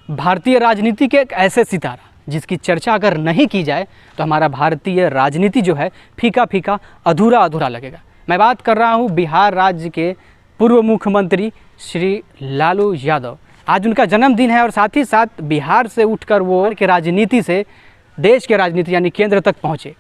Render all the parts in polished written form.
भारतीय राजनीति के एक ऐसे सितारा जिसकी चर्चा अगर नहीं की जाए तो हमारा भारतीय राजनीति जो है फीका फीका अधूरा अधूरा लगेगा। मैं बात कर रहा हूँ बिहार राज्य के पूर्व मुख्यमंत्री श्री लालू यादव। आज उनका जन्मदिन है और साथ ही साथ बिहार से उठकर वो के राजनीति से देश के राजनीति यानी केंद्र तक पहुँचे।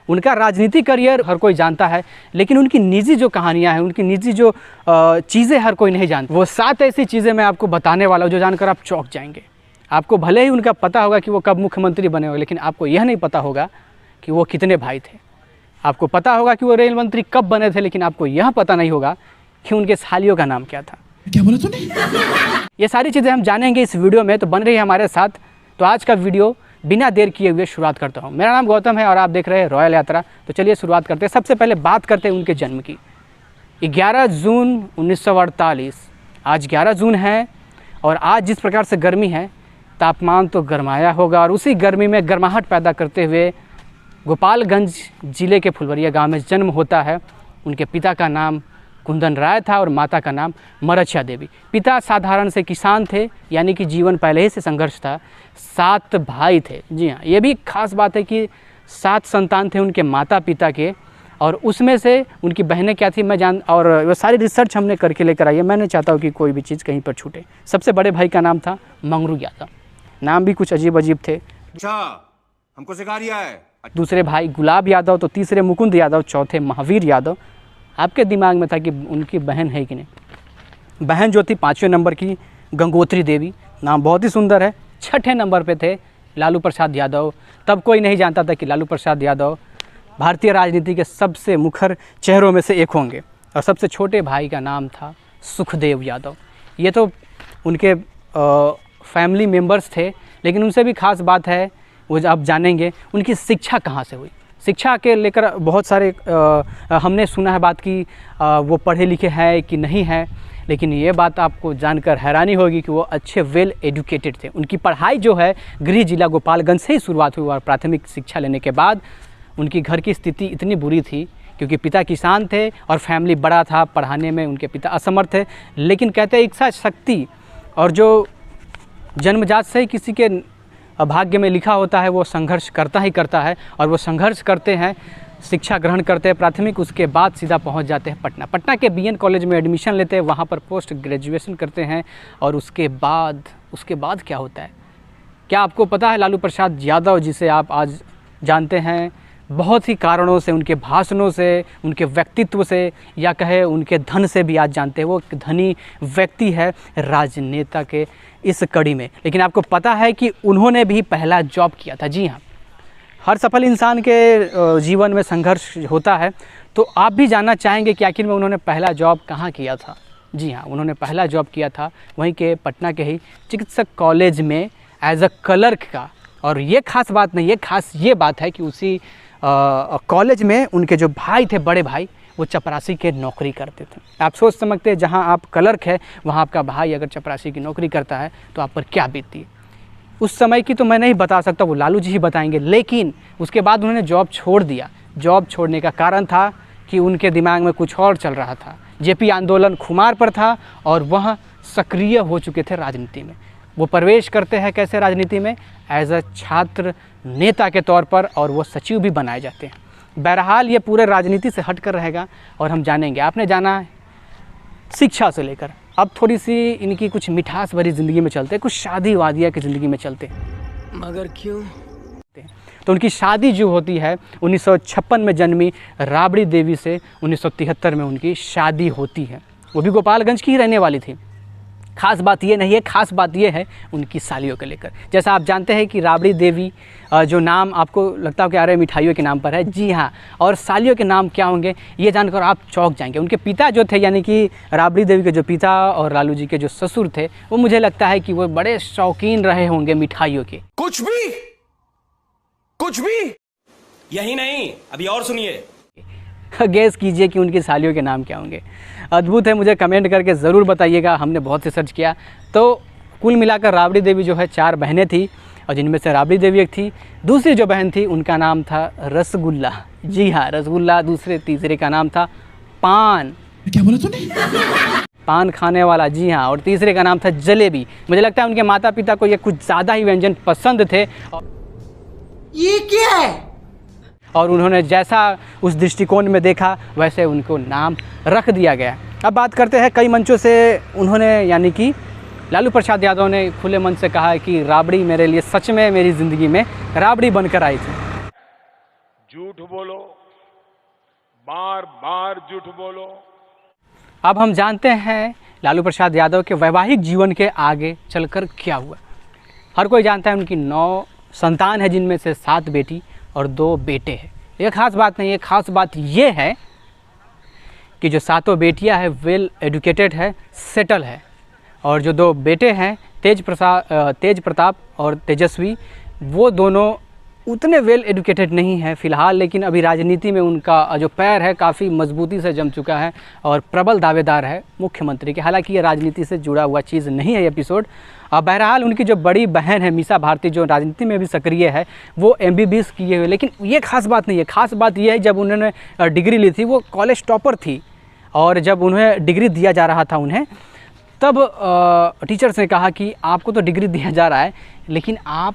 उनका राजनीतिक करियर हर कोई जानता है, लेकिन उनकी निजी जो कहानियाँ हैं, उनकी निजी जो चीज़ें हर कोई नहीं जानता। वो 7 ऐसी चीज़ें मैं आपको बताने वाला हूँ जो जानकर आप चौंक जाएंगे। आपको भले ही उनका पता होगा कि वो कब मुख्यमंत्री बने होंगे, लेकिन आपको यह नहीं पता होगा कि वो कितने भाई थे। आपको पता होगा कि वो रेल मंत्री कब बने थे, लेकिन आपको यह पता नहीं होगा कि उनके सालियों का नाम क्या था। क्या बोला तूने? ये सारी चीज़ें हम जानेंगे इस वीडियो में, तो बन रही है हमारे साथ। तो आज का वीडियो बिना देर किए हुए शुरुआत करता हूँ। मेरा नाम गौतम है और आप देख रहे हैं रॉयल यात्रा। तो चलिए शुरुआत करते हैं। सबसे पहले बात करते हैं उनके जन्म की। 11 जून 1948। आज 11 जून है और आज जिस प्रकार से गर्मी है, तापमान तो गरमाया होगा और उसी गर्मी में गर्माहट पैदा करते हुए गोपालगंज ज़िले के फुलवरिया गांव में जन्म होता है। उनके पिता का नाम कुंदन राय था और माता का नाम मरछिया देवी। पिता साधारण से किसान थे, यानी कि जीवन पहले ही से संघर्ष था। 7 भाई थे। जी हाँ, ये भी खास बात है कि 7 संतान थे उनके माता पिता के, और उसमें से उनकी बहनें क्या थी और वो सारी रिसर्च हमने करके लेकर आई है। मैं नहीं चाहता हूँ कि कोई भी चीज़ कहीं पर छूटे। सबसे बड़े भाई का नाम था मंगरू यादव। नाम भी कुछ अजीब अजीब थे। अच्छा, हमको सिखा रिया है। दूसरे भाई गुलाब यादव, तो तीसरे मुकुंद यादव, चौथे महावीर यादव। आपके दिमाग में था कि उनकी बहन है कि नहीं। बहन जो थी 5वें नंबर की गंगोत्री देवी, नाम बहुत ही सुंदर है। 6ठे नंबर पे थे लालू प्रसाद यादव। तब कोई नहीं जानता था कि लालू प्रसाद यादव भारतीय राजनीति के सबसे मुखर चेहरों में से एक होंगे। और सबसे छोटे भाई का नाम था सुखदेव यादव। ये तो उनके फैमिली मेम्बर्स थे, लेकिन उनसे भी खास बात है, वो आप जानेंगे उनकी शिक्षा कहाँ से हुई। शिक्षा के लेकर बहुत सारे हमने सुना है बात कि वो पढ़े लिखे हैं कि नहीं हैं, लेकिन ये बात आपको जानकर हैरानी होगी कि वो अच्छे वेल एजुकेटेड थे। उनकी पढ़ाई जो है गृह जिला गोपालगंज से ही शुरुआत हुई और प्राथमिक शिक्षा लेने के बाद उनकी घर की स्थिति इतनी बुरी थी क्योंकि पिता किसान थे और फैमिली बड़ा था, पढ़ाने में उनके पिता असमर्थ थे। लेकिन कहते हैं इच्छा शक्ति और जो जन्मजात से ही किसी के भाग्य में लिखा होता है वो संघर्ष करता ही करता है, और वो संघर्ष करते हैं, शिक्षा ग्रहण करते हैं प्राथमिक, उसके बाद सीधा पहुंच जाते हैं पटना के बीएन कॉलेज में एडमिशन लेते हैं, वहाँ पर पोस्ट ग्रेजुएशन करते हैं। और उसके बाद क्या होता है, क्या आपको पता है? लालू प्रसाद यादव जिसे आप आज जानते हैं बहुत ही कारणों से, उनके भाषणों से, उनके व्यक्तित्व से, या कहे उनके धन से भी आज जानते हैं। वो एक धनी व्यक्ति है राजनेता के इस कड़ी में। लेकिन आपको पता है कि उन्होंने भी पहला जॉब किया था। जी हाँ, हर सफल इंसान के जीवन में संघर्ष होता है। तो आप भी जानना चाहेंगे कि आखिर में उन्होंने पहला जॉब कहाँ किया था। जी हाँ, उन्होंने पहला जॉब किया था वहीं के पटना के ही चिकित्सक कॉलेज में एज अ क्लर्क का। और ये खास बात नहीं है, खास ये बात है कि उसी कॉलेज में उनके जो भाई थे, बड़े भाई, वो चपरासी के नौकरी करते थे। आप सोच समझते हैं जहाँ आप क्लर्क है वहाँ आपका भाई अगर चपरासी की नौकरी करता है तो आप पर क्या बीतती है। उस समय की तो मैं नहीं बता सकता, वो लालू जी ही बताएंगे। लेकिन उसके बाद उन्होंने जॉब छोड़ दिया। जॉब छोड़ने का कारण था कि उनके दिमाग में कुछ और चल रहा था। जेपी आंदोलन खुमार पर था और वह सक्रिय हो चुके थे राजनीति में। वो प्रवेश करते हैं कैसे राजनीति में, एज अ छात्र नेता के तौर पर, और वो सचिव भी बनाए जाते हैं। बहरहाल ये पूरे राजनीति से हट कर रहेगा और हम जानेंगे। आपने जाना शिक्षा से लेकर, अब थोड़ी सी इनकी कुछ मिठास भरी ज़िंदगी में चलते, कुछ शादी वादिया की ज़िंदगी में चलते। मगर क्यों? तो उनकी शादी जो होती है 1956 में जन्मी राबड़ी देवी से 1973 में उनकी शादी होती है। वो भी गोपालगंज की ही रहने वाली थी। खास बात ये नहीं है, खास बात ये है उनकी सालियों के लेकर। जैसा आप जानते हैं कि राबड़ी देवी जो नाम आपको लगता है कि अरे मिठाइयों के नाम पर है। जी हाँ, और सालियों के नाम क्या होंगे ये जानकर आप चौंक जाएंगे। उनके पिता जो थे, यानी कि राबड़ी देवी के जो पिता और लालू जी के जो ससुर थे, वो मुझे लगता है कि वो बड़े शौकीन रहे होंगे मिठाइयों के। कुछ भी यही नहीं, अभी और सुनिए। गैस कीजिए कि उनकी सालियों के नाम क्या होंगे। अद्भुत है, मुझे कमेंट करके ज़रूर बताइएगा। हमने बहुत रिसर्च किया। तो कुल मिलाकर राबड़ी देवी जो है 4 बहनें थी, और जिनमें से राबड़ी देवी एक थी। दूसरी जो बहन थी उनका नाम था रसगुल्ला। जी हाँ, रसगुल्ला। तीसरे का नाम था पान। क्या बोला तूने? पान खाने वाला, जी हाँ, और तीसरे का नाम था जलेबी। मुझे लगता है उनके माता पिता को ये कुछ ज़्यादा ही व्यंजन पसंद थे। ये क्या है? और उन्होंने जैसा उस दृष्टिकोण में देखा वैसे उनको नाम रख दिया गया। अब बात करते हैं, कई मंचों से उन्होंने यानी कि लालू प्रसाद यादव ने खुले मन से कहा है कि राबड़ी मेरे लिए सच में मेरी ज़िंदगी में राबड़ी बनकर आई थी। झूठ बोलो, बार बार झूठ बोलो। अब हम जानते हैं लालू प्रसाद यादव के वैवाहिक जीवन के आगे चलकर क्या हुआ। हर कोई जानता है उनकी 9 संतान है, जिनमें से 7 बेटी और 2 बेटे हैं। ये खास बात नहीं है, खास बात ये है कि जो 7 बेटियां हैं वेल एजुकेटेड है, सेटल है, और जो 2 बेटे हैं तेज प्रताप और तेजस्वी, वो दोनों उतने वेल एजुकेटेड नहीं है फ़िलहाल, लेकिन अभी राजनीति में उनका जो पैर है काफ़ी मजबूती से जम चुका है और प्रबल दावेदार है मुख्यमंत्री के। हालांकि ये राजनीति से जुड़ा हुआ चीज़ नहीं है ये एपिसोड। बहरहाल उनकी जो बड़ी बहन है मीसा भारती, जो राजनीति में भी सक्रिय है, वो MBBS किए हुए। लेकिन ये खास बात नहीं है, खास बात ये है जब उन्होंने डिग्री ली थी वो कॉलेज टॉपर थी, और जब उन्हें डिग्री दिया जा रहा था उन्हें, तब टीचर्स ने कहा कि आपको तो डिग्री दिया जा रहा है लेकिन आप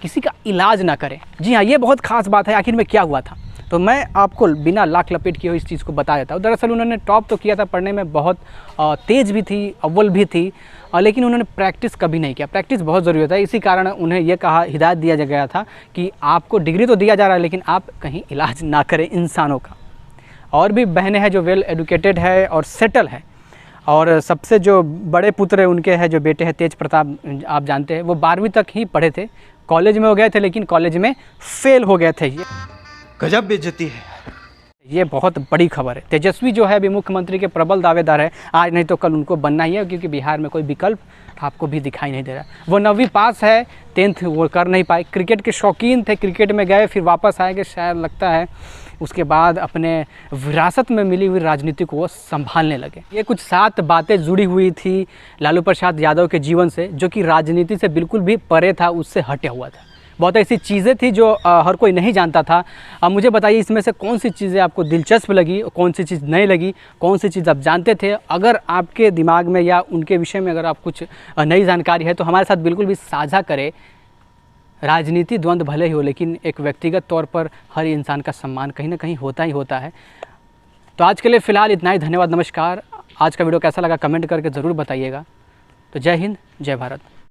किसी का इलाज ना करें। जी हाँ, ये बहुत ख़ास बात है। आखिर में क्या हुआ था, तो मैं आपको बिना लाख लपेट किए इस चीज़ को बता देता हूँ। दरअसल उन्होंने टॉप तो किया था, पढ़ने में बहुत तेज़ भी थी, अव्वल भी थी, लेकिन उन्होंने प्रैक्टिस कभी नहीं किया। प्रैक्टिस बहुत ज़रूरी होता है, इसी कारण उन्हें यह हिदायत दिया गया था कि आपको डिग्री तो दिया जा रहा है लेकिन आप कहीं इलाज ना करें इंसानों का। और भी बहनें हैं जो वेल एजुकेटेड है और सेटल है, और सबसे जो बड़े पुत्र उनके हैं, जो बेटे हैं तेज प्रताप, आप जानते हैं, वो 12वीं तक ही पढ़े थे, कॉलेज में हो गए थे लेकिन कॉलेज में फेल हो गए थे। गजब बेइज्जती है। ये बहुत बड़ी खबर है। तेजस्वी जो है अभी मुख्यमंत्री के प्रबल दावेदार है, आज नहीं तो कल उनको बनना ही है, क्योंकि बिहार में कोई विकल्प आपको भी दिखाई नहीं दे रहा। वो 9वीं पास है, 10th वो कर नहीं पाए। क्रिकेट के शौकीन थे, क्रिकेट में गए, फिर वापस आएंगे शायद, लगता है उसके बाद अपने विरासत में मिली हुई राजनीति को वो संभालने लगे। ये कुछ 7 बातें जुड़ी हुई थी लालू प्रसाद यादव के जीवन से, जो कि राजनीति से बिल्कुल भी परे था, उससे हटे हुआ था। बहुत ऐसी चीज़ें थी जो हर कोई नहीं जानता था। अब मुझे बताइए इसमें से कौन सी चीज़ें आपको दिलचस्प लगी, कौन सी चीज़ नहीं लगी, कौन सी चीज़ आप जानते थे। अगर आपके दिमाग में या उनके विषय में अगर आप कुछ नई जानकारी है तो हमारे साथ बिल्कुल भी साझा करें। राजनीति द्वंद्व भले ही हो, लेकिन एक व्यक्तिगत तौर पर हर इंसान का सम्मान कहीं ना कहीं होता ही होता है। तो आज के लिए फ़िलहाल इतना ही। धन्यवाद, नमस्कार। आज का वीडियो कैसा लगा कमेंट करके ज़रूर बताइएगा। तो जय हिंद, जय भारत।